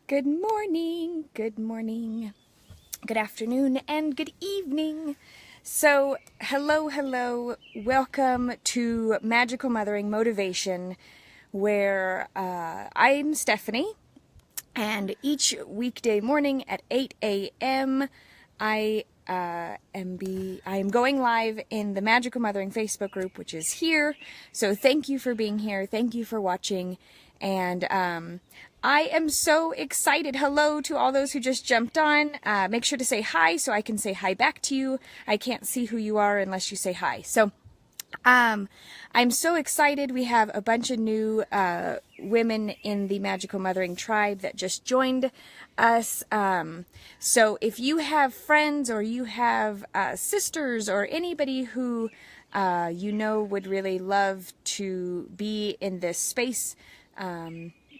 Good morning, good afternoon, and good evening. So, hello, welcome to Magical Mothering Motivation, where I'm Stephanie, and each weekday morning at 8 a.m. I am going live in the Magical Mothering Facebook group, which is here. So thank you for being here. Thank you for watching. And I am so excited. Hello to all those who just jumped on. Make sure to say hi so I can say hi back to you. I can't see who you are unless you say hi. So I'm so excited. We have a bunch of new women in the Magical Mothering tribe that just joined us. So if you have friends or you have sisters or anybody who you know would really love to be in this space,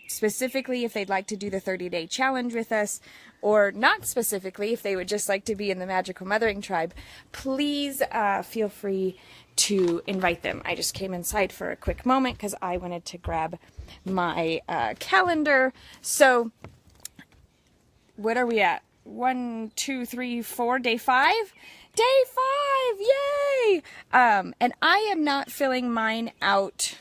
specifically if they'd like to do the 30-day challenge with us, or not specifically if they would just like to be in the Magical Mothering tribe, please feel free to invite them. I just came inside for a quick moment because I wanted to grab my calendar. So what are we at? 1, 2, 3, 4, day 5? Day 5, yay! And I am not filling mine out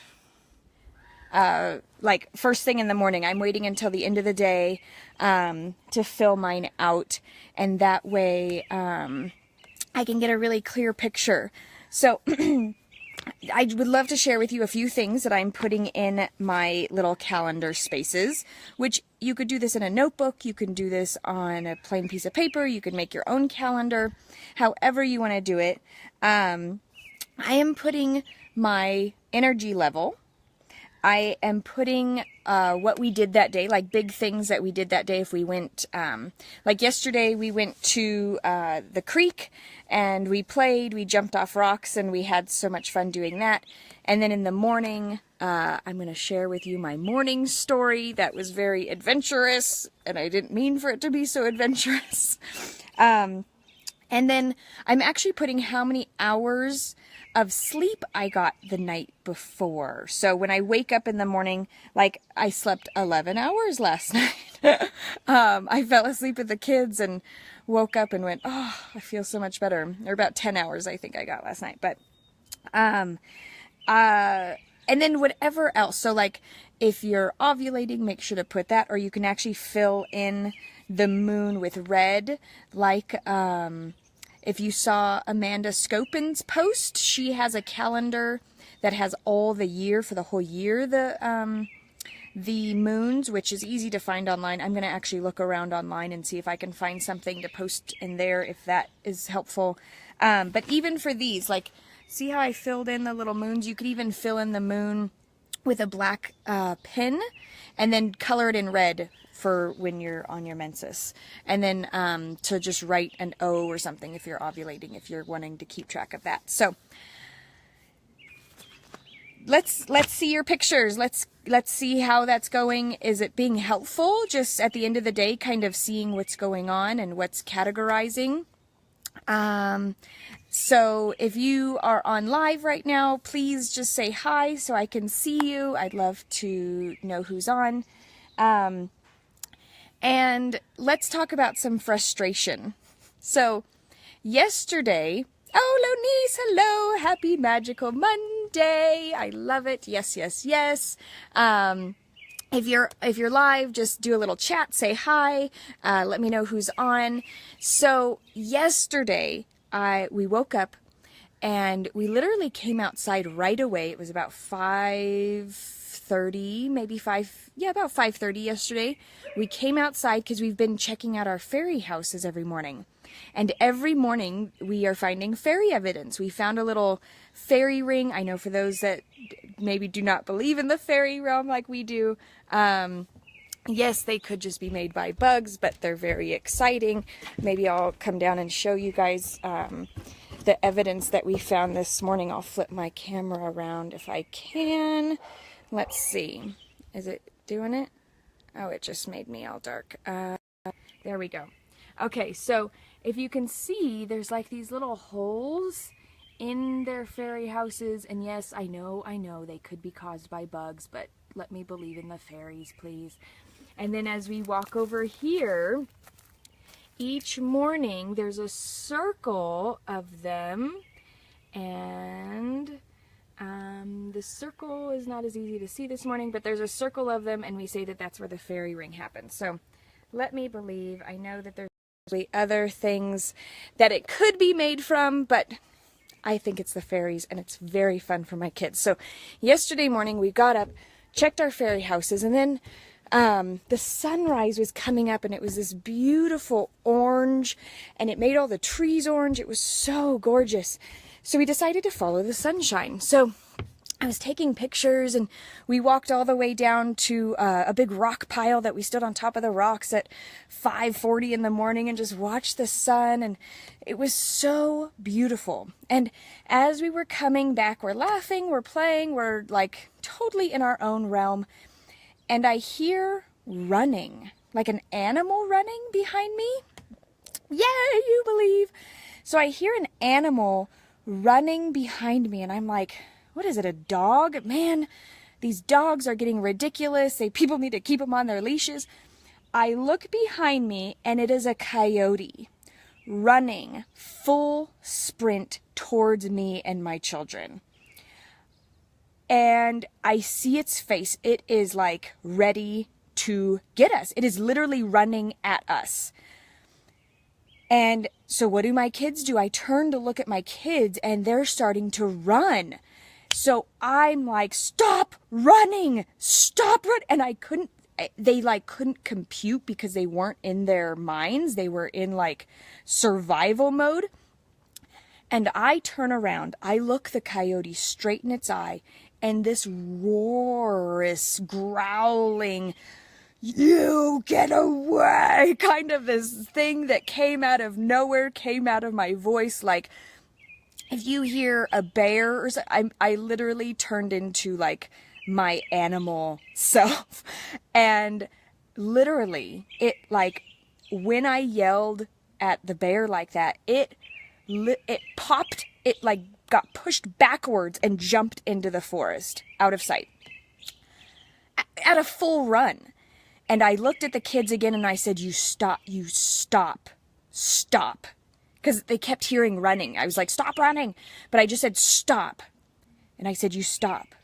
like first thing in the morning. I'm waiting until the end of the day to fill mine out, and that way I can get a really clear picture. So I would love to share with you a few things that I'm putting in my little calendar spaces, which you could do this in a notebook, you can do this on a plain piece of paper, you can make your own calendar, however you want to do it. I am putting my energy level. I am putting what we did that day, like big things that we did that day. If we went, like yesterday, we went to the creek and we played, we jumped off rocks, and we had so much fun doing that. And then in the morning, I'm going to share with you my morning story that was very adventurous, and I didn't mean for it to be so adventurous. And then I'm actually putting how many hours of sleep I got the night before. So when I wake up in the morning, like I slept 11 hours last night. I fell asleep with the kids and woke up and went, oh, I feel so much better. Or about 10 hours I think I got last night. But, and then whatever else. So like if you're ovulating, make sure to put that, or you can actually fill in the moon with red, like, if you saw Amanda Scopin's post, she has a calendar that has all the year, for the whole year, the moons, which is easy to find online. I'm going to actually look around online and see if I can find something to post in there, if that is helpful. But even for these, like, see how I filled in the little moons? You could even fill in the moon with a black pen and then color it in red for when you're on your menses, and then to just write an O or something if you're ovulating, if you're wanting to keep track of that. So let's see your pictures. Let's see how that's going. Is it being helpful? Just at the end of the day, kind of seeing what's going on and what's categorizing. So if you are on live right now, please just say hi so I can see you. I'd love to know who's on. And let's talk about some frustration. So yesterday, oh, Lonice, hello, happy Magical Monday. I love it. Yes. If you're live, just do a little chat, say hi, let me know who's on. So yesterday, we woke up and we literally came outside right away. It was about 5:30, maybe about 5:30 yesterday. We came outside because we've been checking out our fairy houses every morning. And every morning we are finding fairy evidence. We found a little fairy ring. I know for those that maybe do not believe in the fairy realm like we do, yes, they could just be made by bugs, but they're very exciting. Maybe I'll come down and show you guys the evidence that we found this morning. I'll flip my camera around if I can. Let's see. Is it doing it? Oh, it just made me all dark. There we go. Okay, so if you can see, there's like these little holes in their fairy houses. And yes, I know, they could be caused by bugs, but let me believe in the fairies, please. And then as we walk over here, each morning there's a circle of them, and the circle is not as easy to see this morning, but there's a circle of them, and we say that that's where the fairy ring happens. So let me believe. I know that there's other things that it could be made from, but I think it's the fairies, and it's very fun for my kids. So yesterday morning we got up, checked our fairy houses, and then the sunrise was coming up, and it was this beautiful orange, and it made all the trees orange. It was so gorgeous. So we decided to follow the sunshine. So I was taking pictures, and we walked all the way down to a big rock pile that we stood on top of the rocks at 5:40 in the morning and just watched the sun, and it was so beautiful. And as we were coming back, we're laughing, we're playing, we're like totally in our own realm, and I hear running, like an animal running behind me. Yeah, you believe. So I hear an animal running behind me, and I'm like, what is it, a dog? Man, these dogs are getting ridiculous. People need to keep them on their leashes. I look behind me, and it is a coyote running full sprint towards me and my children. And I see its face. It is like ready to get us. It is literally running at us. And so what do my kids do? I turn to look at my kids, and they're starting to run. So I'm like, stop running, stop running. And they couldn't compute because they weren't in their minds. They were in like survival mode. And I turn around, I look the coyote straight in its eye, and this roarous, growling, you get away, kind of this thing that came out of nowhere, came out of my voice, like, if you hear a bear or something, I literally turned into like my animal self. And literally, it like, when I yelled at the bear like that, it popped, it like got pushed backwards and jumped into the forest out of sight at a full run. And I looked at the kids again, and I said, you stop. Because they kept hearing running. I was like, stop running. But I just said, stop. And I said, you stop.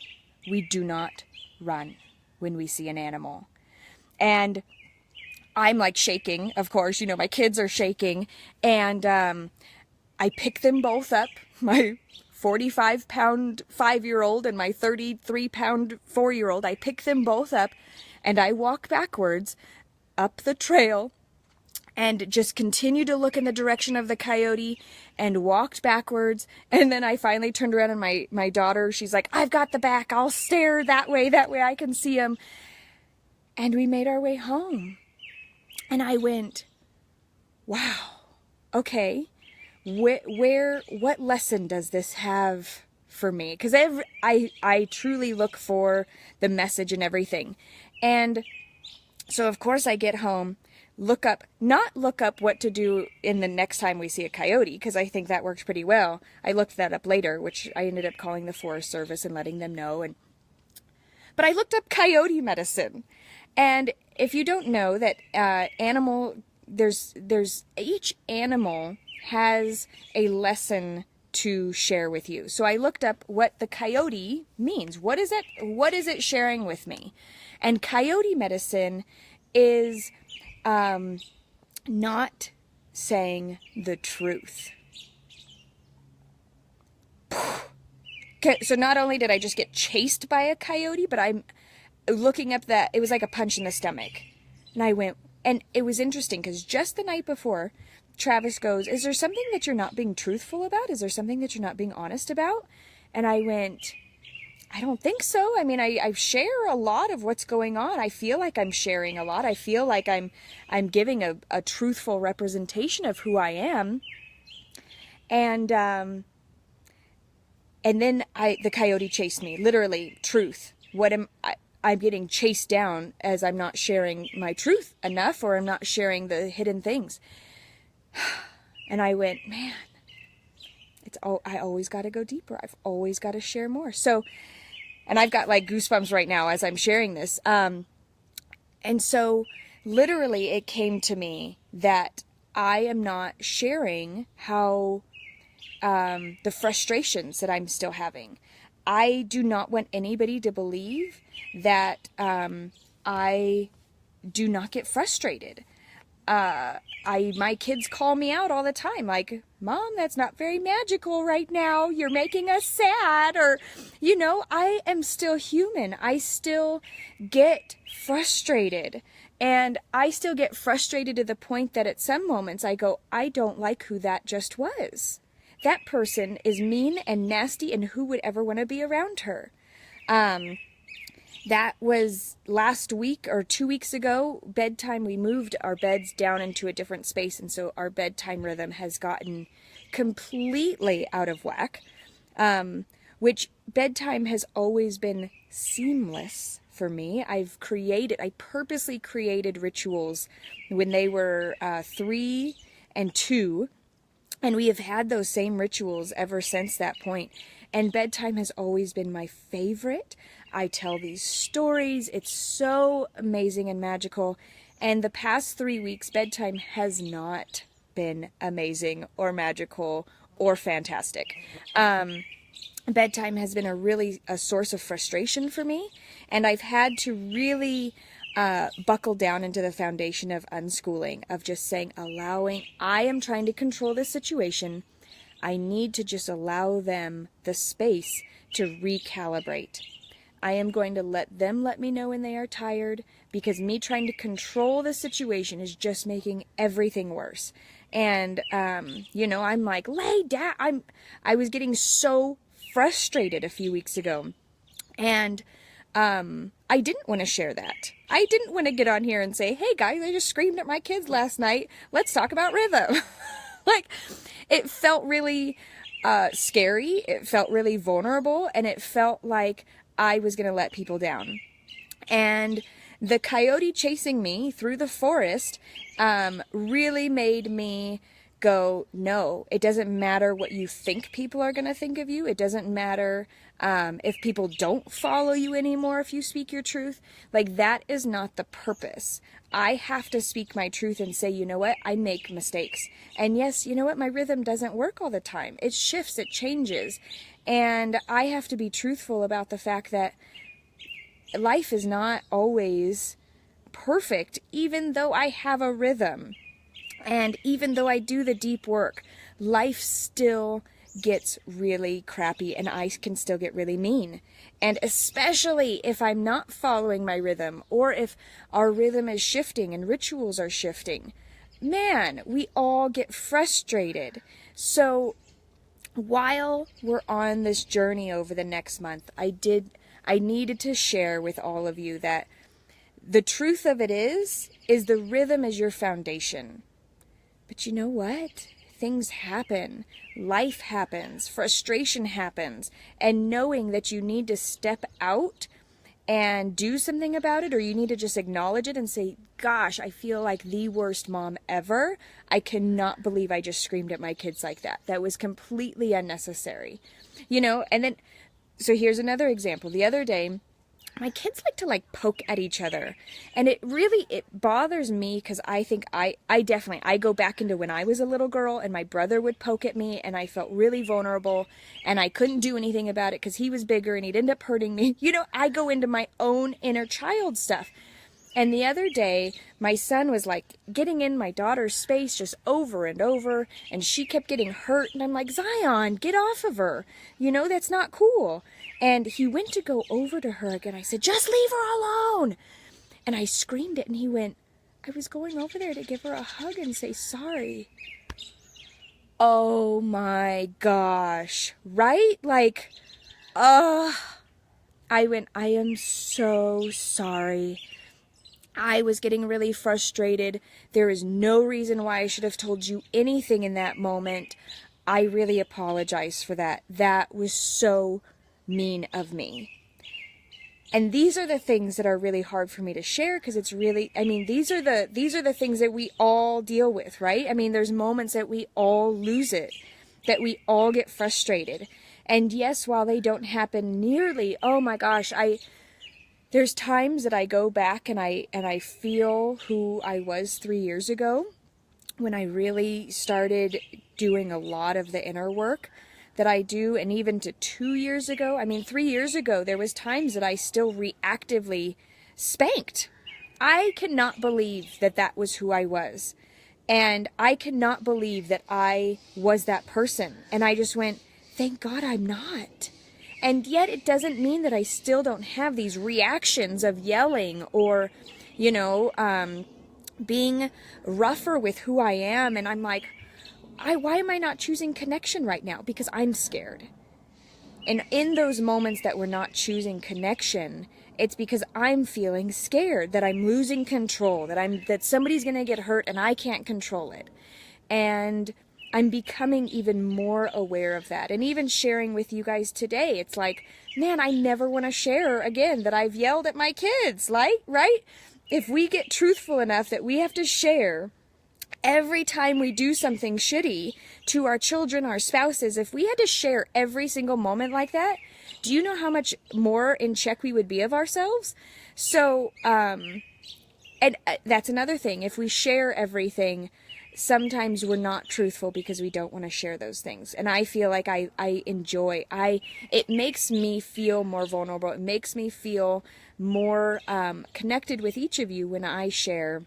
We do not run when we see an animal. And I'm like shaking, of course. You know, my kids are shaking. And I pick them both up, my 45-pound 5-year-old and my 33-pound 4-year-old. I pick them both up, and I walk backwards up the trail and just continue to look in the direction of the coyote and walked backwards. And then I finally turned around, and my daughter, she's like, I've got the back. I'll stare that way I can see him. And we made our way home. And I went, wow, okay, what lesson does this have for me? Because I truly look for the message and everything. And so, of course, I get home, not look up what to do in the next time we see a coyote, because I think that worked pretty well. I looked that up later, which I ended up calling the Forest Service and letting them know. But I looked up coyote medicine. And if you don't know that each animal has a lesson to share with you. So I looked up what the coyote means. What is it sharing with me? And coyote medicine is not saying the truth. Okay, so not only did I just get chased by a coyote, but I'm looking up that it was like a punch in the stomach. And I went, and it was interesting because just the night before, Travis goes, is there something that you're not being truthful about? Is there something that you're not being honest about? And I went, I don't think so. I mean, I share a lot of what's going on. I feel like I'm sharing a lot. I feel like I'm giving a truthful representation of who I am. And then the coyote chased me. Literally, truth. I'm getting chased down as I'm not sharing my truth enough, or I'm not sharing the hidden things. And I went, man, I always got to go deeper. I've always got to share more. So, and I've got like goosebumps right now as I'm sharing this. And And so literally it came to me that I am not sharing how the frustrations that I'm still having. I do not want anybody to believe that I do not get frustrated. My kids call me out all the time, like, Mom, that's not very magical right now. You're making us sad. Or, I am still human. I still get frustrated. And I still get frustrated to the point that at some moments I go, I don't like who that just was. That person is mean and nasty, and who would ever want to be around her? That was last week or 2 weeks ago, bedtime. We moved our beds down into a different space, and so our bedtime rhythm has gotten completely out of whack, which bedtime has always been seamless for me. I purposely created rituals when they were 3 and 2, and we have had those same rituals ever since that point. And bedtime has always been my favorite. I tell these stories. It's so amazing and magical. And the past 3 weeks, bedtime has not been amazing or magical or fantastic. Bedtime has been a source of frustration for me. And I've had to really buckle down into the foundation of unschooling, of just saying, I am trying to control this situation. I need to just allow them the space to recalibrate. I am going to let them let me know when they are tired, because me trying to control the situation is just making everything worse. And, I'm like, lay down. I was getting so frustrated a few weeks ago. And I didn't want to share that. I didn't want to get on here and say, hey guys, I just screamed at my kids last night. Let's talk about rhythm. Like, it felt really scary. It felt really vulnerable. And it felt like I was going to let people down. And the coyote chasing me through the forest really made me go, no, it doesn't matter what you think people are going to think of you. It doesn't matter if people don't follow you anymore if you speak your truth. Like, that is not the purpose. I have to speak my truth and say, you know what, I make mistakes. And yes, you know what, my rhythm doesn't work all the time. It shifts, it changes. And I have to be truthful about the fact that life is not always perfect, even though I have a rhythm. And even though I do the deep work, life still gets really crappy, and I can still get really mean. And especially if I'm not following my rhythm, or if our rhythm is shifting and rituals are shifting, man, we all get frustrated. So while we're on this journey over the next month, I needed to share with all of you that the truth of it is the rhythm is your foundation. But you know what? Things happen. Life happens. Frustration happens. And knowing that you need to step out and do something about it, or you need to just acknowledge it and say, gosh, I feel like the worst mom ever. I cannot believe I just screamed at my kids like that. That was completely unnecessary. And then, so here's another example. The other day, my kids like to poke at each other, and it bothers me, because I think I go back into when I was a little girl and my brother would poke at me and I felt really vulnerable and I couldn't do anything about it because he was bigger and he'd end up hurting me. I go into my own inner child stuff. And the other day, my son was getting in my daughter's space just over and over, and she kept getting hurt, and I'm like, Zion, get off of her. That's not cool. And he went to go over to her again. I said, just leave her alone. And I screamed it, and he went, I was going over there to give her a hug and say sorry. Oh my gosh. Right? I went, I am so sorry. I was getting really frustrated. There is no reason why I should have told you anything in that moment. I really apologize for that. That was so mean of me. And these are the things that are really hard for me to share, because it's really, these are the things that we all deal with, right? There's moments that we all lose it, that we all get frustrated. And yes, while they don't happen nearly, oh my gosh, there's times that I go back and I feel who I was 3 years ago when I really started doing a lot of the inner work that I do, and even to 2 years ago. I mean, 3 years ago, there was times that I still reactively spanked. I cannot believe that that was who I was. And I cannot believe that I was that person. And I just went, thank God I'm not. And yet it doesn't mean that I still don't have these reactions of yelling or, you know, being rougher with who I am. And I'm like, why am I not choosing connection right now? Because I'm scared. And in those moments that we're not choosing connection, it's because I'm feeling scared that I'm losing control, that somebody's going to get hurt and I can't control it. And I'm becoming even more aware of that. And even sharing with you guys today, it's like, man, I never want to share again that I've yelled at my kids, like, right? If we get truthful enough that we have to share every time we do something shitty to our children, our spouses, if we had to share every single moment like that, do you know how much more in check we would be of ourselves? So, and that's another thing. If we share everything, sometimes we're not truthful because we don't want to share those things. And I feel like it makes me feel more vulnerable. It makes me feel more connected with each of you when I share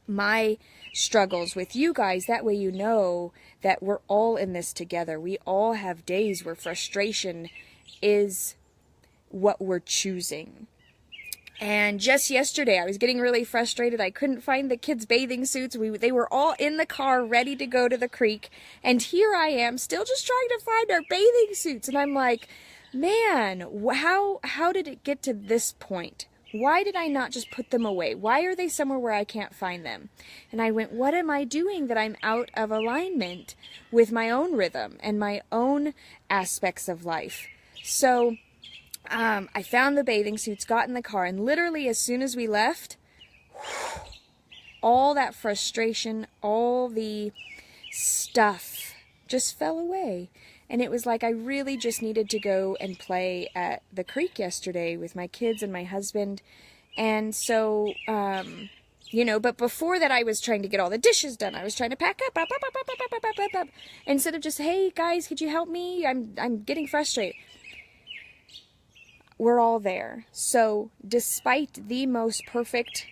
my struggles with you guys. That way you know that we're all in this together. We all have days where frustration is what we're choosing. And just yesterday, I was getting really frustrated. I couldn't find the kids' bathing suits. They were all in the car ready to go to the creek. And here I am still just trying to find our bathing suits. And I'm like, man, how did it get to this point? Why did I not just put them away? Why are they somewhere where I can't find them? And I went, what am I doing that I'm out of alignment with my own rhythm and my own aspects of life? So I found the bathing suits, got in the car, and literally as soon as we left, all that frustration, all the stuff just fell away. And it was like I really just needed to go and play at the creek yesterday with my kids and my husband. And so, but before that I was trying to get all the dishes done. I was trying to pack up. Instead of just, hey guys, could you help me? I'm getting frustrated. We're all there. So despite the most perfect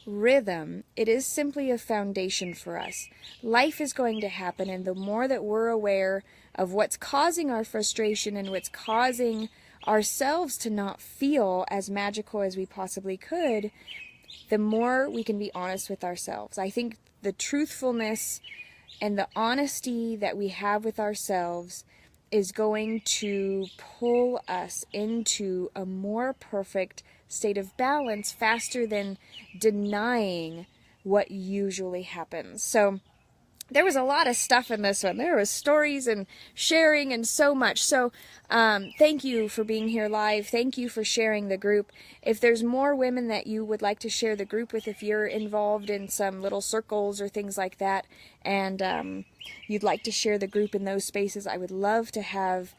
rhythm, it is simply a foundation for us. Life is going to happen, and the more that we're aware of what's causing our frustration and what's causing ourselves to not feel as magical as we possibly could, the more we can be honest with ourselves. I think the truthfulness and the honesty that we have with ourselves is going to pull us into a more perfect state of balance faster than denying what usually happens. So there was a lot of stuff in this one. There was stories and sharing and so much. So thank you for being here live. Thank you for sharing the group. If there's more women that you would like to share the group with, if you're involved in some little circles or things like that, and you'd like to share the group in those spaces, I would love to have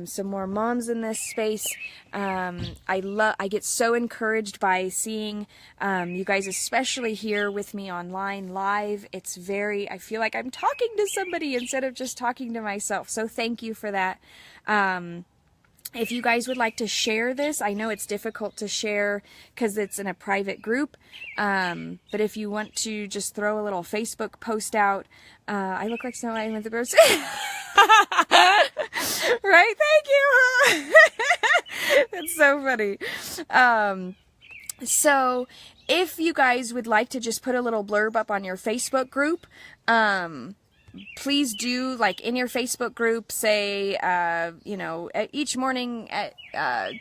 some more moms in this space. I get so encouraged by seeing you guys, especially here with me online live. I feel like I'm talking to somebody instead of just talking to myself. So thank you for that. If you guys would like to share this, I know it's difficult to share because it's in a private group, but if you want to just throw a little Facebook post out, I look like Snow White with the birds. Right? Thank you. That's so funny. So if you guys would like to just put a little blurb up on your Facebook group, please do, like in your Facebook group, say, each morning,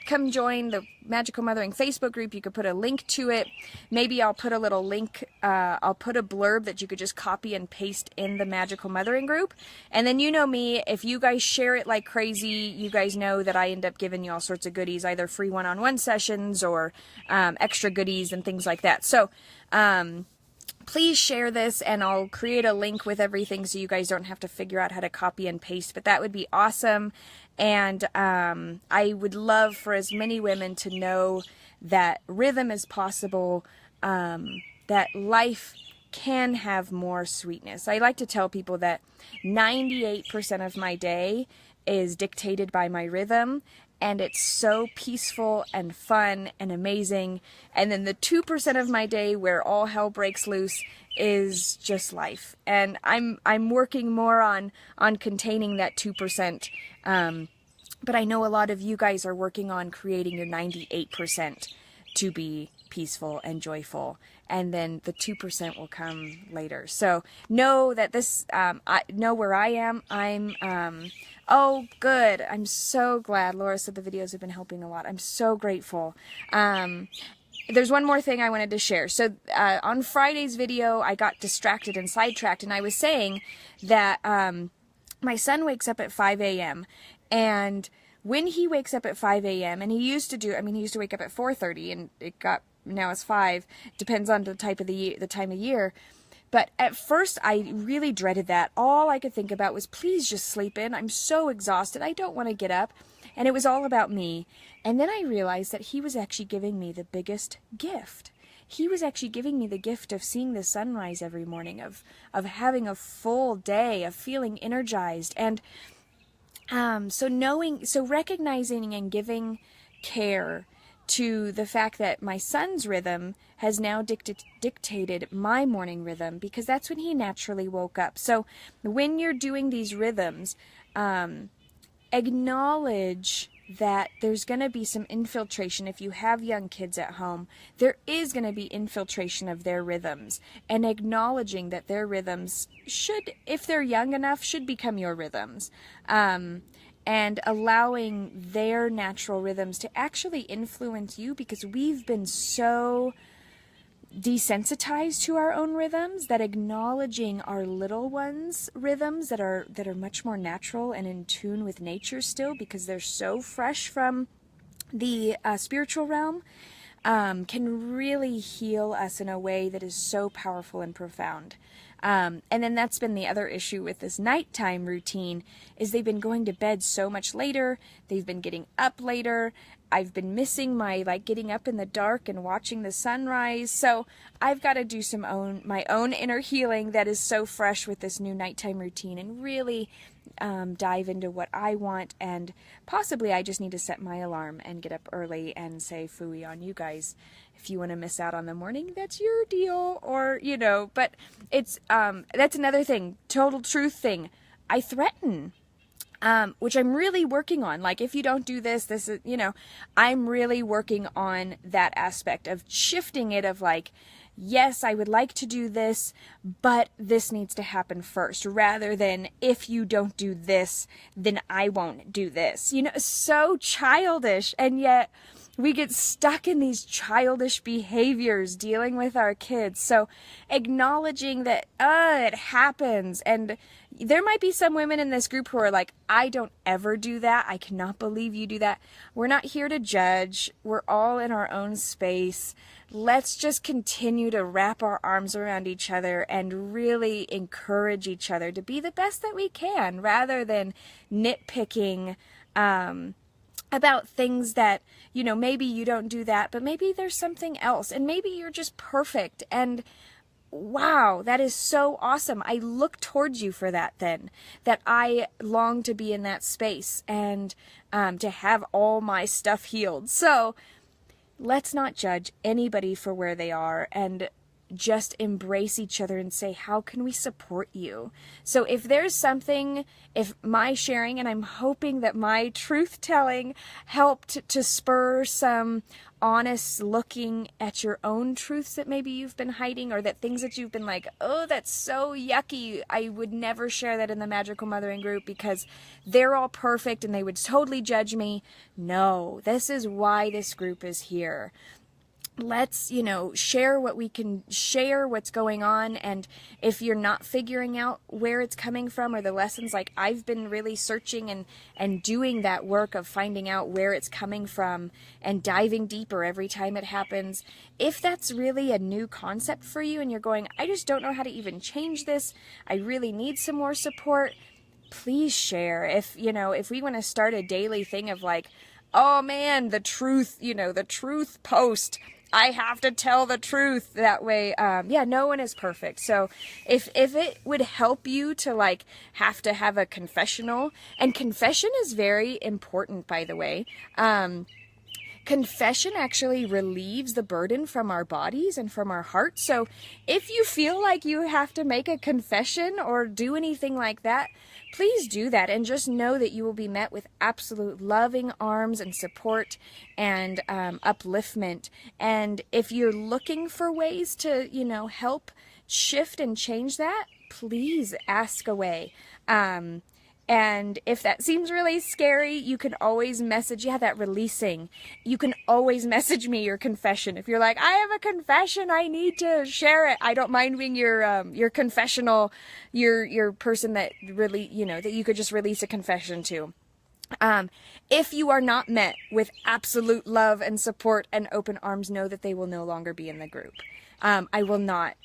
come join the Magical Mothering Facebook group. You could put a link to it. Maybe I'll put a little link, I'll put a blurb that you could just copy and paste in the Magical Mothering group. And then you know me, if you guys share it like crazy, you guys know that I end up giving you all sorts of goodies, either free one-on-one sessions or extra goodies and things like that. So, please share this, and I'll create a link with everything so you guys don't have to figure out how to copy and paste, but that would be awesome. And I would love for as many women to know that rhythm is possible, that life can have more sweetness. I like to tell people that 98% of my day is dictated by my rhythm, and it's so peaceful and fun and amazing. And then the 2% of my day where all hell breaks loose is just life. And I'm working more on containing that 2%. But I know a lot of you guys are working on creating your 98% to be peaceful and joyful, and then the 2% will come later. So know that this, I know where I am. Oh, good. I'm so glad. Laura said the videos have been helping a lot. I'm so grateful. There's one more thing I wanted to share. So on Friday's video, I got distracted and sidetracked, and I was saying that my son wakes up at 5 a.m. and when he wakes up at 5 a.m. and he used to wake up at 4:30, and now it's 5. Depends on the time of year. But at first, I really dreaded that. All I could think about was, please just sleep in. I'm so exhausted. I don't want to get up. And it was all about me. And then I realized that he was actually giving me the biggest gift. He was actually giving me the gift of seeing the sunrise every morning, of having a full day, of feeling energized. And so recognizing and giving care to the fact that my son's rhythm has now dictated my morning rhythm, because that's when he naturally woke up. So when you're doing these rhythms, acknowledge that there's going to be some infiltration. If you have young kids at home, there is going to be infiltration of their rhythms, and acknowledging that their rhythms should, if they're young enough, should become your rhythms. And allowing their natural rhythms to actually influence you, because we've been so desensitized to our own rhythms that acknowledging our little ones' rhythms that are much more natural and in tune with nature still, because they're so fresh from the spiritual realm, can really heal us in a way that is so powerful and profound. And then that's been the other issue with this nighttime routine, is they've been going to bed so much later. They've been getting up later. I've been missing my getting up in the dark and watching the sunrise. So I've got to do my own inner healing that is so fresh with this new nighttime routine, and really dive into what I want. And possibly I just need to set my alarm and get up early and say phooey on you guys. If you want to miss out on the morning, that's your deal. Or, but it's, that's another thing, total truth thing. I threaten, which I'm really working on. Like, if you don't do this is, I'm really working on that aspect of shifting it of yes, I would like to do this, but this needs to happen first, rather than if you don't do this, then I won't do this. So childish. And yet we get stuck in these childish behaviors dealing with our kids. So acknowledging that, it happens. And there might be some women in this group who are like, I don't ever do that. I cannot believe you do that. We're not here to judge. We're all in our own space. Let's just continue to wrap our arms around each other and really encourage each other to be the best that we can, rather than nitpicking about things that, maybe you don't do that, but maybe there's something else, and maybe you're just perfect. And wow, that is so awesome. I look towards you for that then, that I long to be in that space and to have all my stuff healed. So let's not judge anybody for where they are, and just embrace each other and say, how can we support you? So if there's something, if my sharing, and I'm hoping that my truth telling helped to spur some honest looking at your own truths that maybe you've been hiding, or that things that you've been like, oh, that's so yucky, I would never share that in the Magical Mothering group because they're all perfect and they would totally judge me. No, this is why this group is here. Let's, share what we can share, what's going on. And if you're not figuring out where it's coming from or the lessons, like I've been really searching and doing that work of finding out where it's coming from and diving deeper every time it happens. If that's really a new concept for you and you're going, I just don't know how to even change this, I really need some more support, please share. If, you know, if we want to start a daily thing of like, oh man, the truth, you know, the truth post, I have to tell the truth that way. Yeah, no one is perfect. So if it would help you to like have to have a confessional, and confession is very important, by the way. Confession actually relieves the burden from our bodies and from our hearts. So if you feel like you have to make a confession or do anything like that, please do that, and just know that you will be met with absolute loving arms and support and upliftment. And if you're looking for ways to, you know, help shift and change that, please ask away. And if that seems really scary, you can always message, that releasing. You can always message me your confession. If you're like, I have a confession, I need to share it. I don't mind being your confessional, your person that really, you know, that you could just release a confession to. If you are not met with absolute love and support and open arms, know that they will no longer be in the group. I will not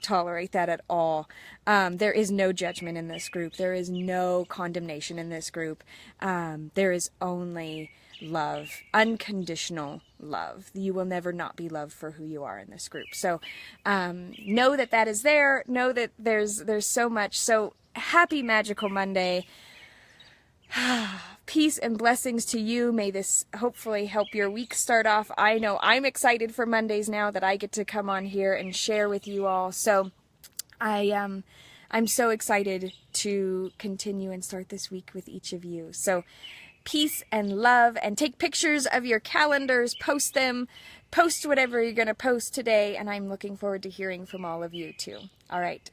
tolerate that at all. There is no judgment in this group. There is no condemnation in this group. There is only love, unconditional love. You will never not be loved for who you are in this group. So know that that is there. Know that there's so much. So happy Magical Monday. Peace and blessings to you. May this hopefully help your week start off. I know I'm excited for Mondays now that I get to come on here and share with you all. So I'm so excited to continue and start this week with each of you. So peace and love, and take pictures of your calendars, post them, post whatever you're going to post today. And I'm looking forward to hearing from all of you too. All right.